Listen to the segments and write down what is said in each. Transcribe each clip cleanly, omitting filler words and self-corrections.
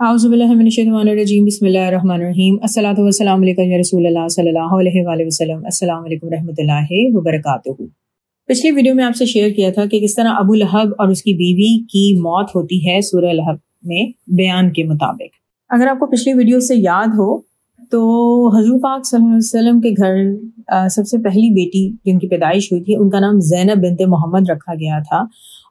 اعوذ باللہ من الشیطان الرجیم بسم اللہ الرحمن الرحیم الصلاۃ والسلام علیکم یا رسول اللہ صلی اللہ علیہ وآلہ وسلم۔ السلام علیکم ورحمۃ اللہ وبرکاتہ۔ پچھلی ویڈیو میں آپ سے شیئر کیا تھا کہ کس طرح ابو لہب اور اس کی بیوی کی موت ہوتی ہے سورہ لہب میں بیان کے مطابق۔ اگر آپ کو پچھلی ویڈیو سے یاد ہو تو حضور پاک صلی اللہ علیہ وسلم کے گھر سب سے پہلی بیٹی جن کی پیدائش ہوئی تھی ان کا نام زینب بنت محمد رکھا گیا تھا،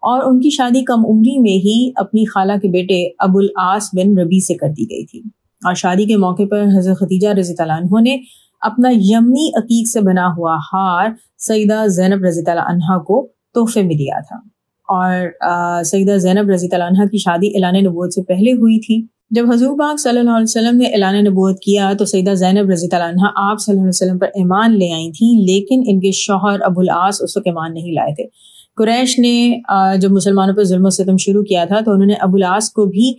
اور ان کی شادی کم عمری میں ہی اپنی خالہ کے بیٹے ابو العاص بن ربیع سے کر دی گئی تھی، اور شادی کے موقع پر حضرت خدیجہ رضی اللہ عنہا نے اپنا یمنی عقیق سے بنا ہوا ہار سیدہ زینب رضی اللہ عنہا کو تحفے میں دیا تھا، اور سیدہ زینب رضی اللہ عنہا کی شادی اعلان نبوت سے پہلے ہوئی تھی۔ جب حضور پاک صلی اللہ علیہ وسلم نے اعلان نبوت کیا تو سیدہ زینب رضی اللہ عنہا آپ صلی اللہ علیہ وسلم پر ایمان لے آئی تھیں، لیکن ان کے شوہر ابو العاص اس وقت ایمان نہیں لائے تھے۔ قریش نے جب مسلمانوں پر ظلم و ستم شروع کیا تھا تو انہوں نے ابو العاص کو بھی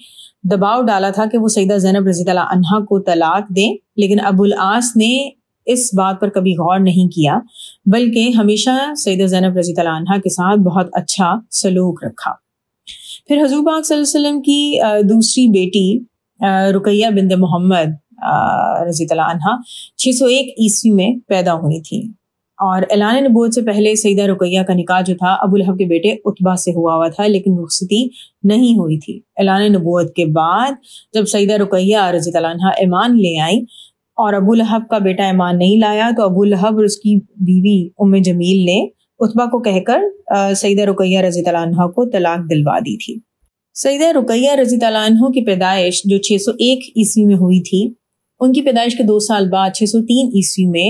دباؤ ڈالا تھا کہ وہ سیدہ زینب رضی اللہ عنہا کو طلاق دیں، لیکن ابو العاص نے اس بات پر کبھی غور نہیں کیا، بلکہ ہمیشہ سیدہ زینب رضی اللہ عنہا کے ساتھ بہت اچھا سلوک رکھا۔ پھر حضور پاک صلی اللہ علیہ وسلم کی دوسری بیٹی رقیہ بنت محمد رضی اللہ عنہا 601 عیسوی میں پیدا ہوئی تھی، اور اعلان نبوت سے پہلے سیدہ رقیہ کا نکاح جو تھا ابو لہب کے بیٹے عتبہ سے ہوا تھا، لیکن رخصتی نہیں ہوئی تھی۔ اعلان نبوت کے بعد جب سیدہ رقیہ رضی اللہ عنہا ایمان لے آئیں اور ابو لہب کا بیٹا ایمان نہیں لایا تو ابو لہب اور اس کی بیوی ام جمیل نے عتبہ کو کہہ کر سیدہ رقیہ رضی اللہ عنہا کو طلاق دلوا دی تھی۔ سیدہ رقیہ رضی اللہ عنہا کی پیدائش جو 601 عیسوی میں ہوئی تھی، ان کی پیدائش کے 2 سال بعد 603 عیسوی میں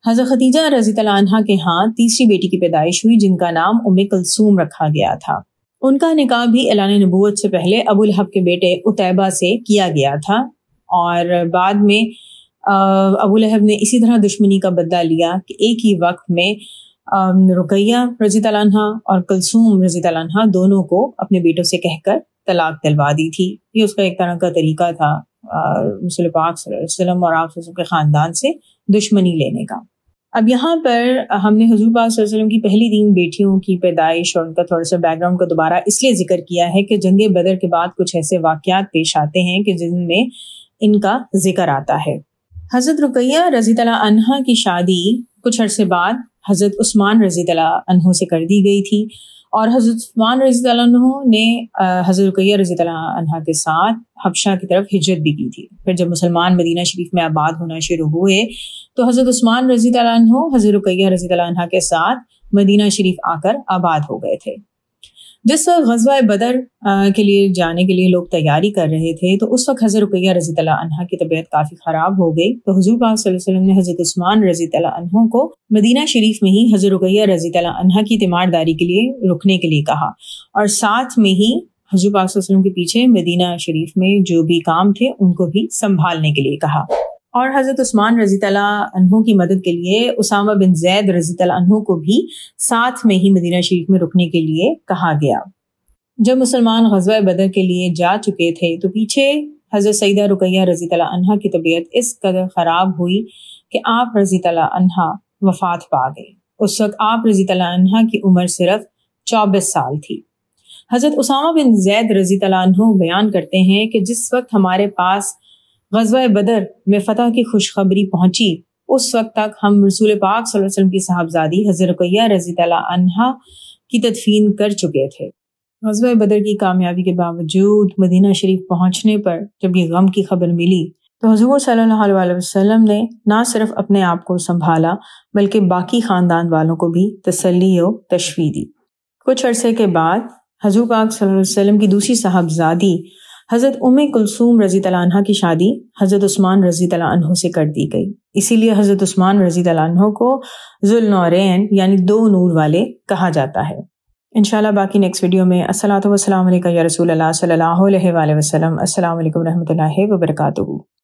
حضرت خدیجہ رضی اللہ عنہا کے ہاں تیسری بیٹی کی پیدائش ہوئی جن کا نام ام کلثوم رکھا گیا تھا۔ ان کا نکاح بھی اعلان نبوت سے پہلے ابو لہب کے بیٹے عتیبہ سے کیا گیا تھا، اور بعد میں ابو لہب نے اسی طرح دشمنی کا بدلہ لیا کہ ایک ہی وقت میں رقیہ رضی اللہ عنہا اور کلثوم رضی اللہ عنہا دونوں کو اپنے بیٹوں سے کہہ کر طلاق دلوا دی تھی۔ یہ اس کا ایک طرح کا طریقہ تھا رسول پاک صلی اللہ علیہ وسلم اور آپ صلی اللہ علیہ وسلم کے خاندان سے دشمنی لینے کا۔ اب یہاں پر ہم نے حضور پاک صلی اللہ علیہ وسلم کی پہلی 3 بیٹیوں کی پیدائش اور ان کا تھوڑا سا بیک گراؤنڈ کو دوبارہ اس لیے ذکر کیا ہے کہ جنگ بدر کے بعد کچھ ایسے واقعات پیش آتے ہیں کہ جن میں ان کا ذکر آتا ہے۔ حضرت رقیہ رضی اللہ عنہا کی شادی کچھ عرصے بعد حضرت عثمان رضی اللہ عنہ سے کر دی گئی تھی، اور حضرت عثمان رضی اللہ عنہ نے حضرت رقیہ رضی اللہ عنہا کے ساتھ حبشہ کی طرف ہجرت بھی کی تھی۔ پھر جب مسلمان مدینہ شریف میں آباد ہونا شروع ہوئے تو حضرت عثمان رضی اللہ عنہ حضرت رقیہ رضی اللہ عنہا کے ساتھ مدینہ شریف آ کر آباد ہو گئے تھے۔ جس وقت غزوہ بدر کے لیے جانے کے لیے لوگ تیاری کر رہے تھے تو اس وقت حضرت رقیہ رضی اللہ عنہا کی طبیعت کافی خراب ہو گئی، تو حضور پاک صلی اللہ علیہ وسلم نے حضرت عثمان رضی اللہ عنہ کو مدینہ شریف میں ہی حضرت رقیہ رضی اللہ عنہا کی تیمارداری کے لیے رکنے کے لیے کہا، اور ساتھ میں ہی حضور پاک صلی اللہ علیہ وسلم کے پیچھے مدینہ شریف میں جو بھی کام تھے ان کو بھی سنبھالنے کے لیے کہا، اور حضرت عثمان رضی اللہ عنہ کی مدد کے لیے اسامہ بن زید رضی اللہ عنہ کو بھی ساتھ میں ہی مدینہ شریف میں رکنے کے لیے کہا گیا۔ جب مسلمان غزوہ بدر کے لیے جا چکے تھے تو پیچھے حضرت سیدہ رقیہ رضی اللہ عنہا کی طبیعت اس قدر خراب ہوئی کہ آپ رضی اللہ عنہا وفات پا گئے۔ اس وقت آپ رضی اللہ عنہا کی عمر صرف 24 سال تھی۔ حضرت اسامہ بن زید رضی اللہ عنہ بیان کرتے ہیں کہ جس وقت ہمارے پاس غزوہ بدر میں فتح کی خوشخبری پہنچی اس وقت تک ہم رسول پاک صلی اللہ علیہ وسلم کی صاحبزادی حضرت رقیہ رضی اللہ عنہا کی تدفین کر چکے تھے۔ غزوہ بدر کی کامیابی کے باوجود مدینہ شریف پہنچنے پر جب یہ غم کی خبر ملی تو حضور صلی اللہ علیہ وسلم نے نہ صرف اپنے آپ کو سنبھالا بلکہ باقی خاندان والوں کو بھی تسلی و تشفیع دی۔ کچھ عرصے کے بعد حضور پاک صلی اللہ علیہ وسلم کی دوسری صاحبزادی حضرت ام کلثوم رضی اللہ عنہا کی شادی حضرت عثمان رضی اللہ عنہ سے کر دی گئی، اسی لیے حضرت عثمان رضی اللہ عنہ کو ذو النورین یعنی 2 نور والے کہا جاتا ہے۔ انشاءاللہ باقی نیکسٹ ویڈیو میں الصلاۃ والسلام علیکم یا رسول اللہ صلی اللہ علیہ وآلہ وسلم۔ السلام علیکم ورحمۃ اللہ وبرکاتہ۔